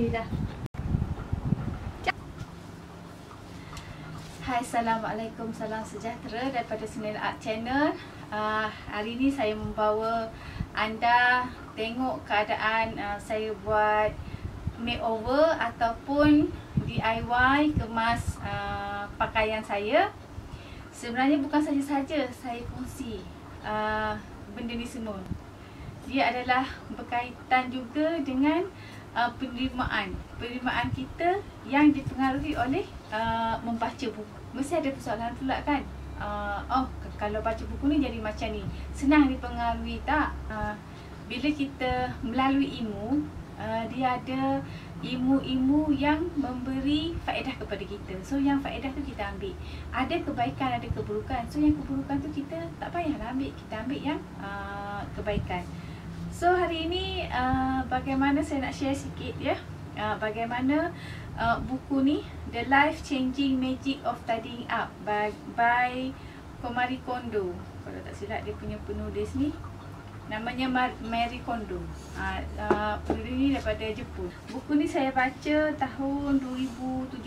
Okey dah. Hai, Assalamualaikum, salam sejahtera daripada Snail Art Channel. Hari ini saya membawa anda tengok keadaan saya buat makeover ataupun DIY kemas pakaian saya. Sebenarnya bukan saja-saja saya kongsi benda ni semua. Dia adalah berkaitan juga dengan penerimaan kita yang dipengaruhi oleh membaca buku. Mesti ada persoalan pula kan, kalau baca buku ni jadi macam ni, senang dipengaruhi tak? Bila kita melalui ilmu, dia ada ilmu-ilmu yang memberi faedah kepada kita. So yang faedah tu kita ambil. Ada kebaikan, ada keburukan. So yang keburukan tu kita tak payahlah ambil, kita ambil yang kebaikan. So hari ini bagaimana saya nak share sikit ya, bagaimana buku ni, The Life Changing Magic of Tidying Up by Marie Kondo. Kalau tak silap dia punya penulis ni namanya Marie Kondo. Penulis ni daripada Jepun. Buku ni saya baca tahun 2017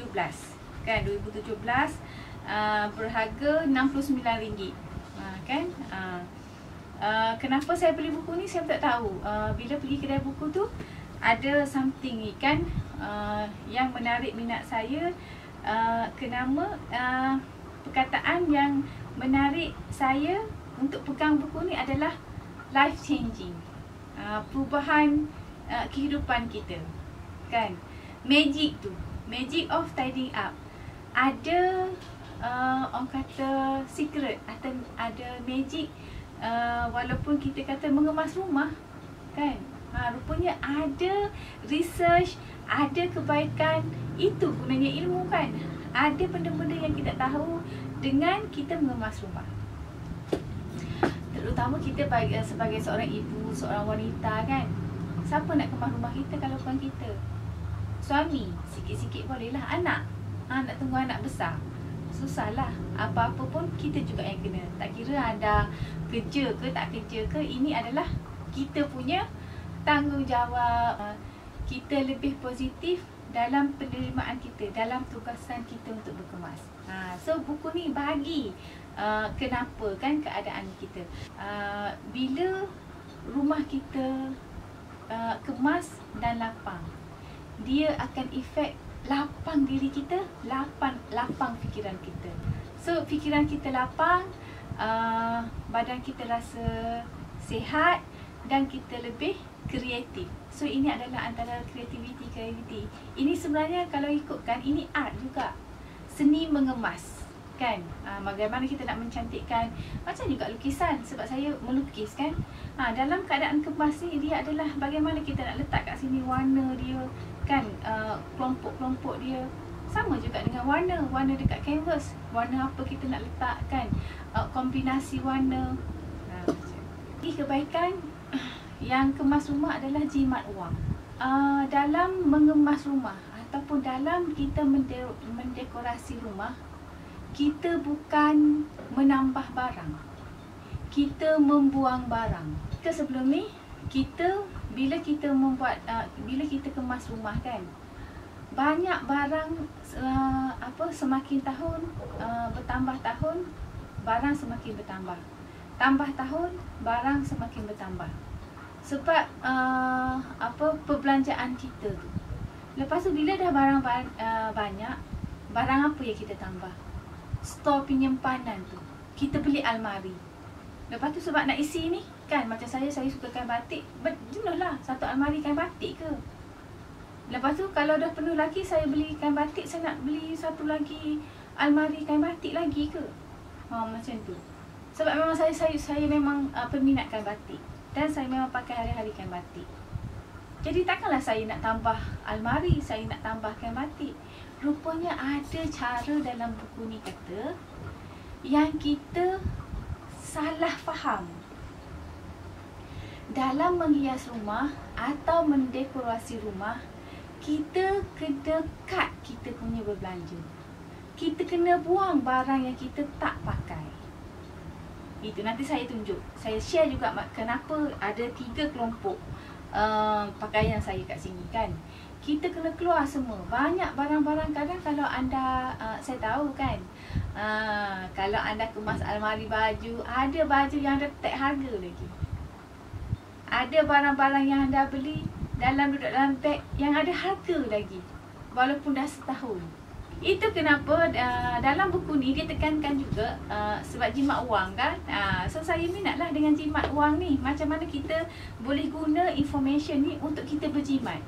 kan, 2017, berharga RM69 kan. Kenapa saya beli buku ni saya tak tahu. Bila pergi kedai buku tu ada something ni kan, yang menarik minat saya. Kenapa perkataan yang menarik saya untuk pegang buku ni adalah life changing, perubahan kehidupan kita kan. Magic tu, magic of tidying up. Ada orang kata secret, atau ada magic. Walaupun kita kata mengemas rumah kan, rupanya ada research, ada kebaikan. Itu gunanya ilmu kan. Ada benda-benda yang kita tahu dengan kita mengemas rumah. Terutama kita sebagai seorang ibu, seorang wanita kan, siapa nak kemas rumah kita kalau bukan kita? Suami, sikit-sikit bolehlah. Anak, nak tunggu anak besar, susahlah. Apa-apa pun kita juga yang kena. Tak kira ada kerja ke tak kerja ke, ini adalah kita punya tanggungjawab. Kita lebih positif dalam penerimaan kita, dalam tugasan kita untuk berkemas. So buku ni bagi kenapa kan keadaan kita. Bila rumah kita kemas dan lapang, dia akan efek lapang diri kita, lapang fikiran kita. So fikiran kita lapang, badan kita rasa sihat dan kita lebih kreatif. So ini adalah antara kreativiti. Ini sebenarnya kalau ikutkan, ini art juga, seni mengemas kan. Bagaimana kita nak mencantikkan, macam juga lukisan. Sebab saya melukis kan, dalam keadaan kemas ni, dia adalah bagaimana kita nak letak kat sini warna dia kan, kelompok-kelompok dia. Sama juga dengan warna dekat canvas, warna apa kita nak letak kan, kombinasi warna. Ini kebaikan yang kemas rumah adalah jimat wang. Dalam mengemas rumah ataupun dalam kita mendekorasi rumah, kita bukan menambah barang, kita membuang barang. Sebelum ni bila kita membuat bila kita kemas rumah kan, banyak barang, semakin tahun bertambah tahun, barang semakin bertambah, tambah tahun, barang semakin bertambah. Sebab perbelanjaan kita tu. Lepas tu bila dah barang banyak, barang apa yang kita tambah? Stor penyimpanan tu. Kita beli almari. Lepas tu sebab nak isi ni kan, macam saya suka kain batik, jenuhlah satu almari kain batik ke. Lepas tu kalau dah penuh lagi, saya beli kain batik, saya nak beli satu lagi almari kain batik lagi ke? Macam tu. Sebab memang saya memang peminat kain batik, dan saya memang pakai hari-hari kain batik. Jadi takkanlah saya nak tambah almari, saya nak tambah kain batik. Rupanya ada cara dalam buku ni kata yang kita salah faham. Dalam menghias rumah atau mendekorasi rumah, kita kena cut kita punya berbelanja. Kita kena buang barang yang kita tak pakai. Itu nanti saya tunjuk. Saya share juga kenapa ada 3 kelompok. pakaian saya kat sini kan. Kita kena keluar semua. Banyak barang-barang kadang kalau anda, saya tahu kan, kalau anda kemas almari baju, ada baju yang ada tag harga lagi. Ada barang-barang yang anda beli duduk dalam beg yang ada harga lagi, walaupun dah setahun. Itu kenapa dalam buku ni dia tekankan juga sebab jimat wang kan. So saya minatlah dengan jimat wang ni. Macam mana kita boleh guna information ni untuk kita berjimat.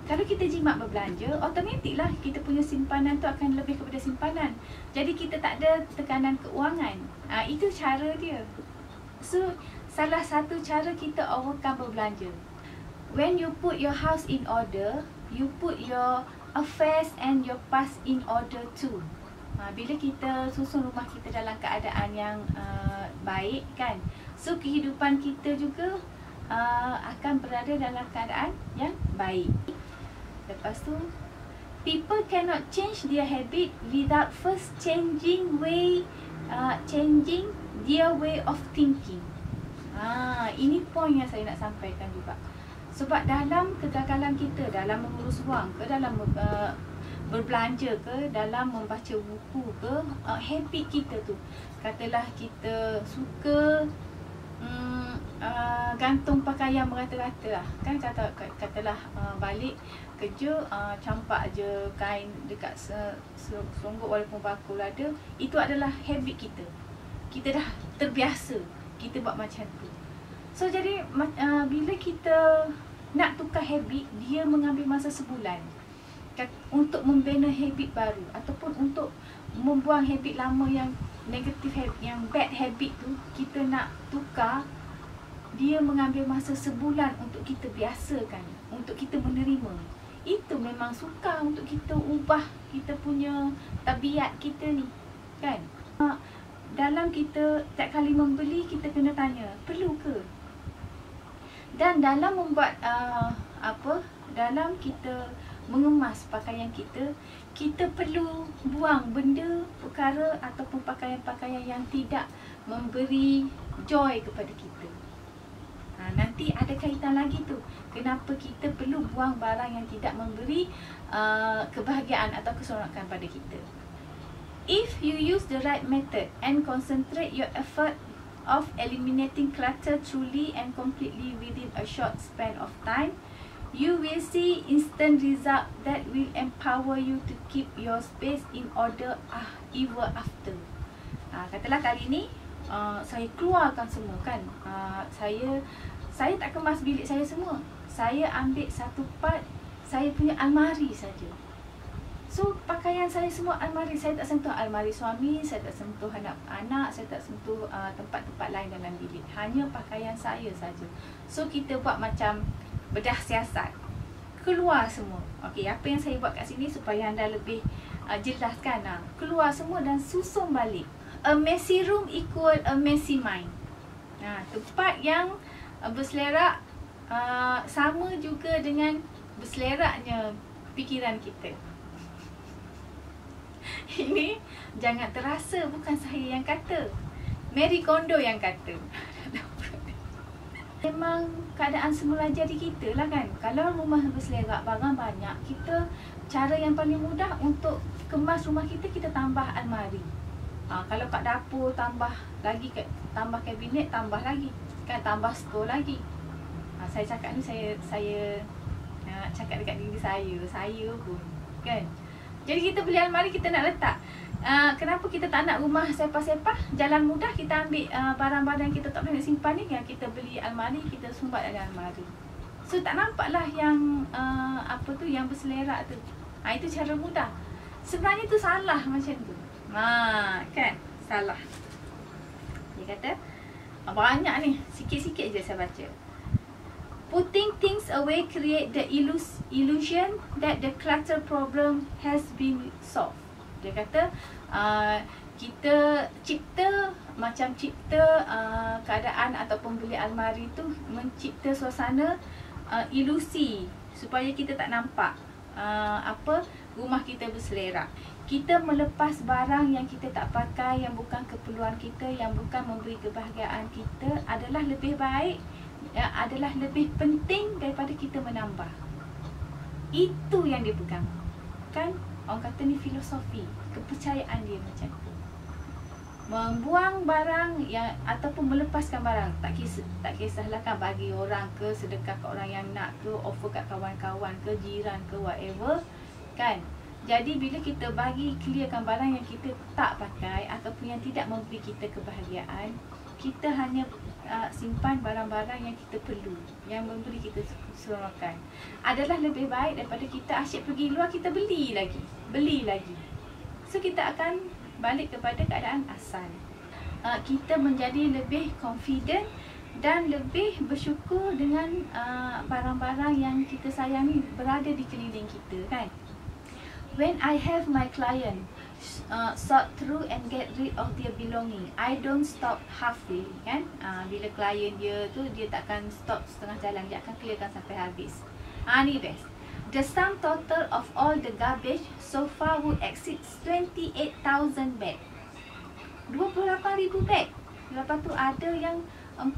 Kalau kita jimat berbelanja, automatiklah kita punya simpanan tu akan lebih kepada simpanan. Jadi kita tak ada tekanan keuangan. Itu cara dia. So salah satu cara kita overcome berbelanja. When you put your house in order, you put your affairs and your past in order too. Bila kita susun rumah kita dalam keadaan yang baik kan, so kehidupan kita juga akan berada dalam keadaan yang baik. Lepas tu, people cannot change their habit without first changing their way of thinking. Ini poin yang saya nak sampaikan juga. Sebab dalam kegagalan kita, dalam mengurus wang ke, dalam berbelanja ke, dalam membaca buku ke, habit kita tu, katalah kita suka gantung pakaian merata-rata lah kan, katalah balik kerja, campak je kain dekat selonggok walaupun bakul ada. Itu adalah habit kita. Kita dah terbiasa kita buat macam tu. So jadi bila kita nak tukar habit, dia mengambil masa sebulan untuk membina habit baru, ataupun untuk membuang habit lama yang negatif, yang bad habit tu kita nak tukar. Dia mengambil masa sebulan untuk kita biasakan, untuk kita menerima. Itu memang sukar untuk kita ubah kita punya tabiat kita ni kan. Dalam kita setiap kali membeli, kita kena tanya, perlu ke? Dan dalam membuat dalam kita mengemas pakaian kita, kita perlu buang benda, perkara ataupun pakaian-pakaian yang tidak memberi joy kepada kita. Nanti ada kaitan lagi tu, kenapa kita perlu buang barang yang tidak memberi kebahagiaan atau keseronokan pada kita. If you use the right method and concentrate your effort of eliminating clutter truly and completely within a short span of time, you will see instant result that will empower you to keep your space in order ever after. Katalah kali ni saya keluarkan semua kan, saya tak kemas bilik saya semua. Saya ambil satu part saya punya almari saja. So pakaian saya semua almari. Saya tak sentuh almari suami, saya tak sentuh anak-anak, saya tak sentuh tempat-tempat lain dalam bilik. Hanya pakaian saya saja. So kita buat macam bedah siasat, keluar semua. Okey, apa yang saya buat kat sini supaya anda lebih jelaskan. Keluar semua dan susun balik. A messy room equal a messy mind. Tempat yang berselerak sama juga dengan berseleraknya pikiran kita. Ini jangan terasa, bukan saya yang kata, Marie Kondo yang kata. Memang keadaan semula jadi kita lah kan. Kalau rumah berselerak, barang banyak, kita cara yang paling mudah untuk kemas rumah kita, kita tambah almari. Kalau kat dapur tambah lagi, tambah kabinet, tambah lagi kan, tambah store lagi. Saya cakap ni saya cakap dekat diri saya pun kan. Jadi kita beli almari, kita nak letak. Kenapa kita tak nak rumah sepah-sepah? Jalan mudah, kita ambil barang-barang yang kita tak boleh simpan ni, yang kita beli almari, kita sumbat dalam almari. So tak nampaklah yang yang berselerak tu. Itu cara mudah. Sebenarnya tu salah macam tu. Kan? Salah. Dia kata banyak ni, sikit-sikit je saya baca. Putting things away create the illusion that the clutter problem has been solved. Dia kata kita cipta keadaan ataupun beli almari tu mencipta suasana ilusi supaya kita tak nampak rumah kita berselerak. Kita melepas barang yang kita tak pakai, yang bukan keperluan kita, yang bukan memberi kebahagiaan kita adalah lebih baik adalah lebih penting daripada kita menambah. Itu yang dia pegang. Kan orang kata ni filosofi, kepercayaan dia macam tu. Membuang barang yang ataupun melepaskan barang, tak kisahlah kan, bagi orang ke, sedekah ke orang yang nak ke, offer kat kawan-kawan ke, jiran ke, whatever kan. Jadi bila kita bagi clearkan barang yang kita tak pakai ataupun yang tidak memberi kita kebahagiaan, kita hanya simpan barang-barang yang kita perlu, yang memberi kita keseronokan. Adalah lebih baik daripada kita asyik pergi luar, kita beli lagi. So kita akan balik kepada keadaan asal. Kita menjadi lebih confident dan lebih bersyukur dengan barang-barang yang kita sayangi berada di keliling kita kan. When I have my client sort through and get rid of their belonging, I don't stop halfway kan. Bila klien dia tu, dia takkan stop setengah jalan, dia akan clearkan sampai habis. Ni best. The sum total of all the garbage so far would exceed 28,000 bag. 28,000 bag. Lepas tu ada yang 45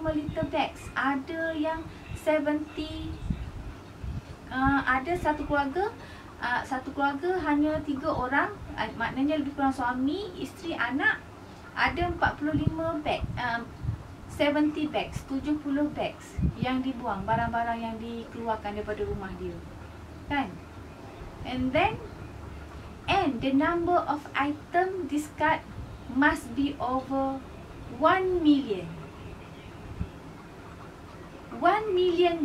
liter bags, ada yang 70, ada satu keluarga hanya 3 orang, maknanya lebih kurang suami, isteri, anak, ada 45 bag, 70 bags, 70 bags yang dibuang, barang-barang yang dikeluarkan daripada rumah dia kan. And the number of item discard must be over 1 million. $1 million.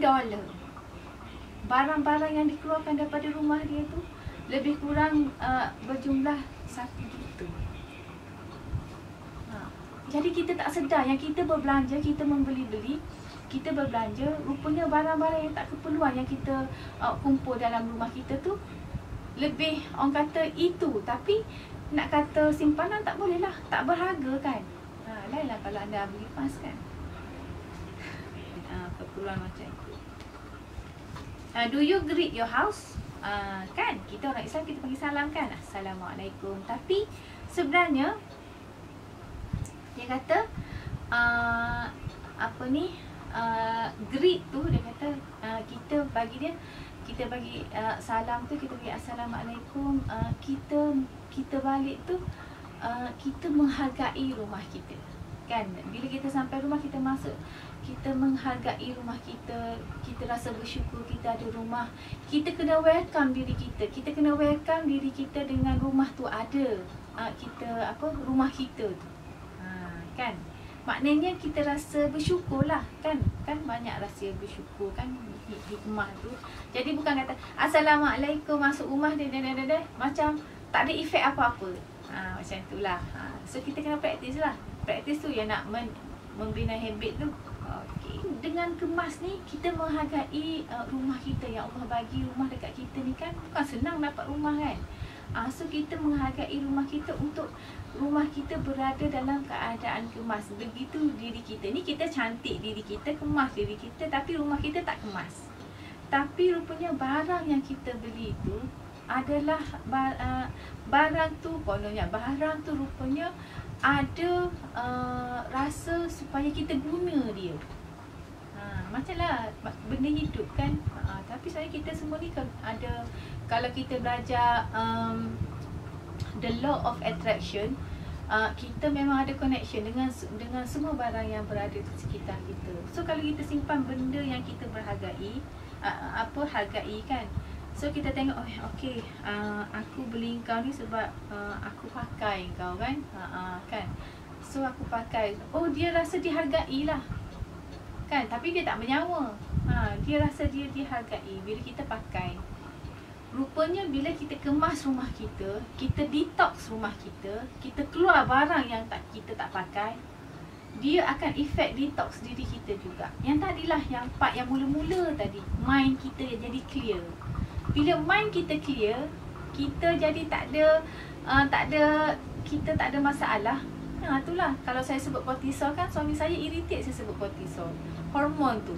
Barang-barang yang dikeluarkan daripada rumah dia tu lebih kurang berjumlah 1 juta. Jadi kita tak sedar yang kita berbelanja, kita membeli-beli, kita berbelanja, rupanya barang-barang yang tak keperluan yang kita kumpul dalam rumah kita tu lebih, orang kata itu, tapi nak kata simpanan tak boleh lah, tak berharga kan. Lainlah kalau anda beli emas kan. Keperluan macam itu. Do you greet your house? Kan kita orang Islam, kita panggil salam kan, Assalamualaikum. Tapi sebenarnya dia kata greet tu, dia kata kita bagi salam tu, kita bagi Assalamualaikum, kita balik tu kita menghargai rumah kita kan. Bila kita sampai rumah, kita masuk, kita menghargai rumah kita, kita rasa bersyukur kita ada rumah. Kita kena welcome diri kita, dengan rumah tu ada, rumah kita tu kan. Maknanya kita rasa bersyukur lah kan banyak rasa bersyukur kan, hikmah tu. Jadi bukan kata Assalamualaikum, masuk rumah dia macam tak ada efek apa-apa. Macam itulah. So kita kena praktis lah. Praktis tu yang nak membina habit tu. Okay. Dengan kemas ni kita menghargai rumah kita yang Allah bagi. Rumah dekat kita ni kan bukan senang dapat rumah kan. So kita menghargai rumah kita untuk rumah kita berada dalam keadaan kemas. Begitu diri kita ni, kita cantik diri kita, kemas diri kita, tapi rumah kita tak kemas. Tapi rupanya barang yang kita beli tu adalah barang tu, kononnya barang tu rupanya ada rasa supaya kita guna dia. Macamlah benda hidup kan. Tapi saya kita semua ni ada, kalau kita belajar the law of attraction, kita memang ada connection dengan semua barang yang berada di sekitar kita. So kalau kita simpan benda yang kita berhargai, hargai kan. So kita tengok, okay, aku beli kau ni sebab aku pakai kau kan. Kan. So aku pakai. Oh, dia rasa dihargai lah. Kan, tapi dia tak menyawa. Dia rasa dia dihargai bila kita pakai. Rupanya bila kita kemas rumah kita, kita detox rumah kita, kita keluar barang yang kita tak pakai, dia akan efek detox diri kita juga. Yang tadilah yang part yang mula-mula tadi, mind kita jadi clear. Bila mind kita clear, kita jadi kita tak ada masalah. Itulah kalau saya sebut kortisol kan, suami saya irritate saya sebut kortisol. Hormon tu.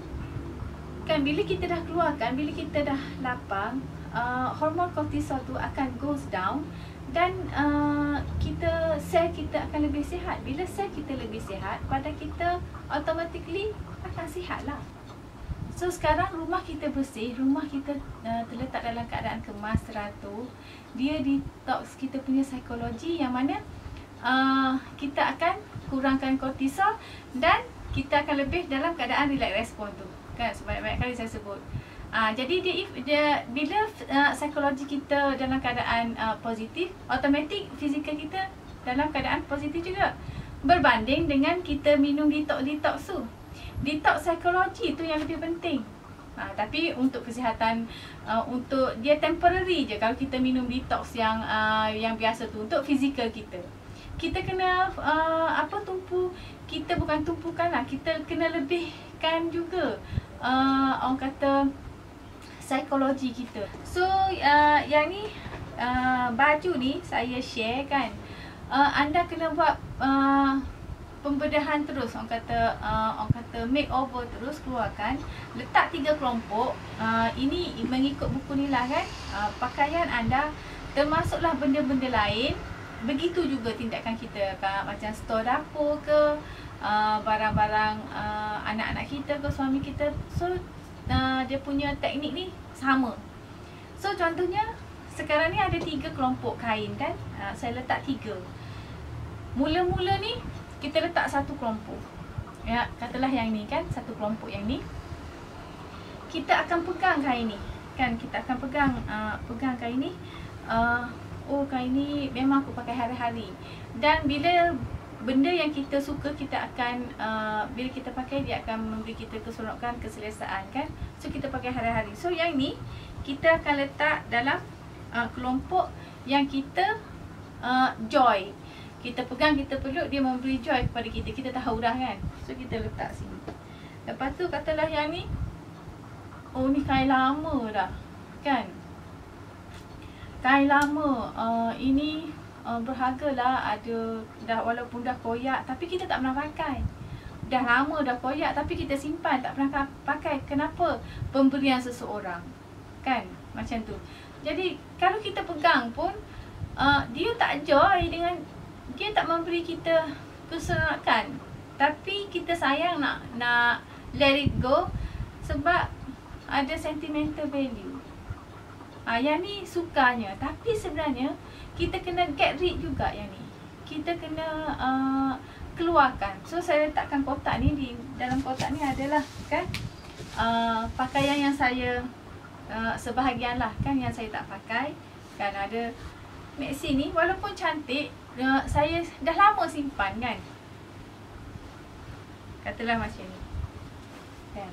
Kan bila kita dah keluarkan, bila kita dah lapang, hormon kortisol tu akan goes down dan sel kita akan lebih sihat. Bila sel kita lebih sihat, badan kita automatically akan sihat lah. So sekarang rumah kita bersih, rumah kita terletak dalam keadaan kemas, teratur. Dia detox kita punya psikologi, yang mana kita akan kurangkan kortisol dan kita akan lebih dalam keadaan relax respon tu. Kan, sebanyak-banyak kali saya sebut. Jadi bila psikologi kita dalam keadaan positif, automatik fizikal kita dalam keadaan positif juga. Berbanding dengan kita minum detox tu. Detox psikologi tu yang lebih penting. Tapi untuk kesihatan, untuk dia temporary je kalau kita minum detox yang biasa tu, untuk fizikal kita. Kita kena kita bukan tumpukan lah, kita kena lebihkan juga orang kata psikologi kita. So yang ni baju ni saya share kan, anda kena buat pembedahan terus, orang kata makeover terus, keluarkan, letak 3 kelompok. Ini mengikut buku ni lah kan, pakaian anda termasuklah benda-benda lain. Begitu juga tindakan kita, macam stor dapur ke, barang-barang anak-anak kita ke, suami kita. So dia punya teknik ni sama. So contohnya sekarang ni ada 3 kelompok kain kan, saya letak 3. Mula-mula ni kita letak 1 kelompok, ya, katalah yang ni kan, 1 kelompok yang ni. Kita akan pegang kain ni kan, kita akan pegang kain ni. Oh, kain ni memang aku pakai hari-hari. Dan bila benda yang kita suka, kita akan bila kita pakai, dia akan memberi kita keseronokan, keselesaan kan. So kita pakai hari-hari. So yang ni kita akan letak dalam kelompok yang kita joy. Kita pegang, kita peluk, dia memberi joy kepada kita. Kita tahu dah kan. So kita letak sini. Lepas tu katalah yang ni, oh ni kain lama dah kan, kain lama, ini berharga lah, dah walaupun dah koyak tapi kita tak pernah pakai. Dah lama dah koyak tapi kita simpan, tak pernah pakai. Kenapa? Pemberian seseorang kan, macam tu. Jadi kalau kita pegang pun dia tak joy dengan, dia tak memberi kita keseronokan, tapi kita sayang nak let it go sebab ada sentimental value. Yang ni sukanya, tapi sebenarnya kita kena get rid juga yang ni. Kita kena keluarkan. So saya letakkan kotak ni, di dalam kotak ni adalah kan pakaian yang saya sebahagian lah kan yang saya tak pakai. Kan ada maxi ni, walaupun cantik, saya dah lama simpan kan. Katalah macam ni kan,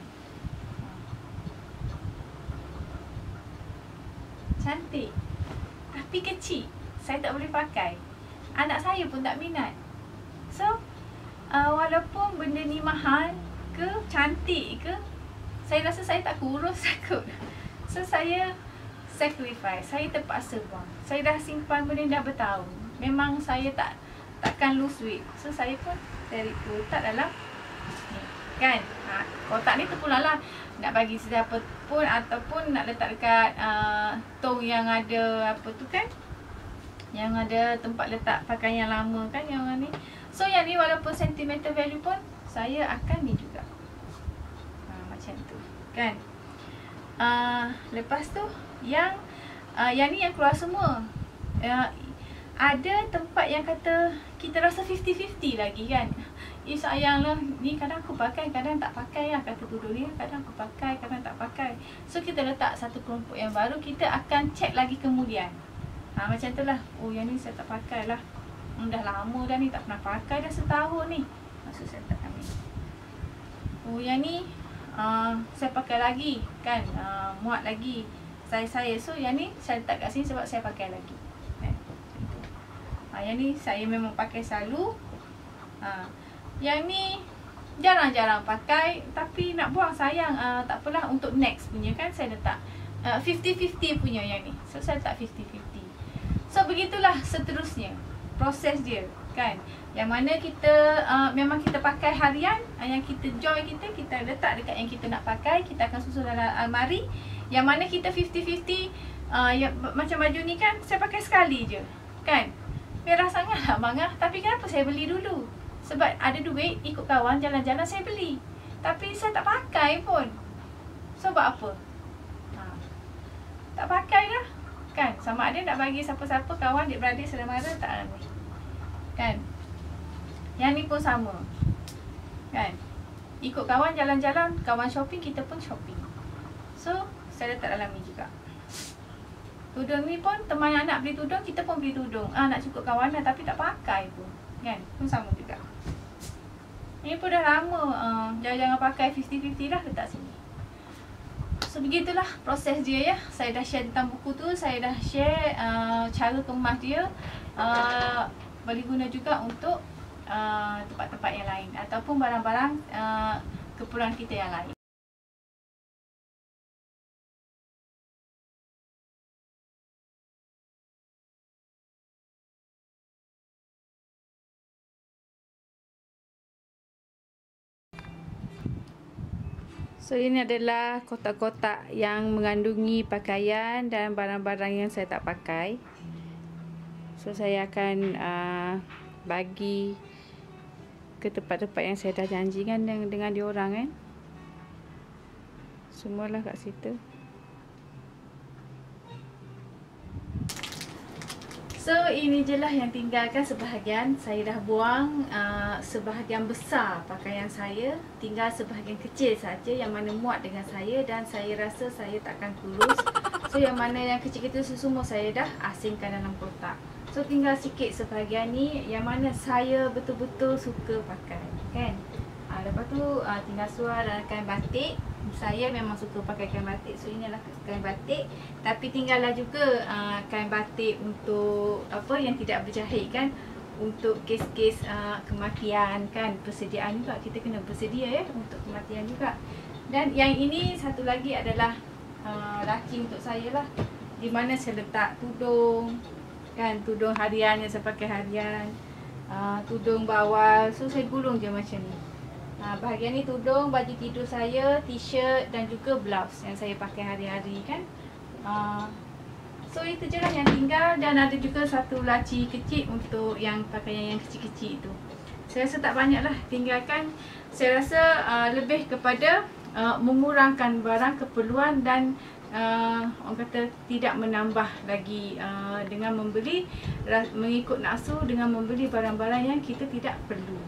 cantik tapi kecil, saya tak boleh pakai. Anak saya pun tak minat. So walaupun benda ni mahal ke, cantik ke, saya rasa saya tak kurus takut. So saya sacrifice, saya terpaksa buang. Saya dah simpan benda ni dah bertahun. Memang saya takkan lose weight. So saya pun dari kotak dalam ni kan. Kotak ni terpulang lah, nak bagi sesiapa pun, ataupun nak letak dekat tong yang ada apa tu kan, yang ada tempat letak pakaian yang lama kan, yang ni. So yang ni walaupun sentimental value pun, saya akan ni juga. Macam tu kan. Lepas tu yang ni yang keluar semua. Ada tempat yang kata kita rasa 50-50 lagi kan. Sayanglah, ni kadang aku pakai, kadang tak pakai lah, kata tudung ni. Kadang aku pakai, kadang tak pakai. So kita letak 1 kelompok yang baru, kita akan check lagi kemudian. Macam tu lah. Oh yang ni saya tak pakai lah, dah lama dah ni, tak pernah pakai dah setahun ni. So saya tak ambil. Oh yang ni saya pakai lagi kan, muat lagi saya. So yang ni saya letak kat sini sebab saya pakai lagi. Yang ni saya memang pakai selalu. Yang ni jarang-jarang pakai, tapi nak buang sayang. Tak apalah, untuk next punya kan saya letak 50-50 punya yang ni. So saya letak 50-50. So begitulah seterusnya proses dia kan. Yang mana kita memang kita pakai harian, yang kita join kita letak dekat yang kita nak pakai, kita akan susun dalam almari. Yang mana kita 50-50, macam baju ni kan saya pakai sekali je kan. Merah sangat lah bang ah. Tapi kenapa saya beli dulu? Sebab ada duit, ikut kawan jalan-jalan saya beli. Tapi saya tak pakai pun. Sebab apa? Tak pakai dah kan. Sama ada nak bagi siapa-siapa, kawan, adik-beradik, saudara-mara, tak ramai kan. Yang ni pun sama kan. Ikut kawan jalan-jalan, kawan shopping, kita pun shopping. So saya letak dalam ni juga. Tudung ni pun teman anak beli tudung, kita pun beli tudung. Nak cukup kawanan tapi tak pakai pun kan. Pun sama juga. Ini pun dah lama. Jangan pakai 50-50 dah, letak sini. So begitulah proses dia ya. Saya dah share tentang buku tu, saya dah share cara kemas dia. Boleh guna juga untuk tempat-tempat yang lain ataupun barang-barang keperluan kita yang lain. So ini adalah kotak-kotak yang mengandungi pakaian dan barang-barang yang saya tak pakai. So saya akan bagi ke tempat-tempat yang saya dah janjikan dengan diorang kan. Semualah kat situ. So ini je lah yang tinggalkan sebahagian. Saya dah buang sebahagian besar pakaian saya. Tinggal sebahagian kecil saja yang mana muat dengan saya dan saya rasa saya takkan kurus. So yang mana yang kecil-kecil semua saya dah asingkan dalam kotak. So tinggal sikit sebahagian ni yang mana saya betul-betul suka pakai kan. Lepas tu tinggal suar dan kain batik. Saya memang suka pakai kain batik. So inilah kain batik. Tapi tinggallah juga kain batik untuk apa yang tidak berjahit kan. Untuk kes-kes kematian kan. Persediaan juga, kita kena bersedia ya untuk kematian juga. Dan yang ini satu lagi adalah laci untuk saya lah. Di mana saya letak tudung kan, tudung harian yang saya pakai harian, tudung bawal. So saya gulung je macam ni. Bahagian ni tudung, baju tidur saya, t-shirt dan juga blouse yang saya pakai hari-hari kan. So itu je lah yang tinggal. Dan ada juga satu laci kecil untuk yang pakaian yang kecil-kecil itu. Saya rasa tak banyak lah tinggalkan. Saya rasa lebih kepada mengurangkan barang keperluan dan orang kata tidak menambah lagi dengan membeli mengikut nafsu, dengan membeli barang-barang yang kita tidak perlu.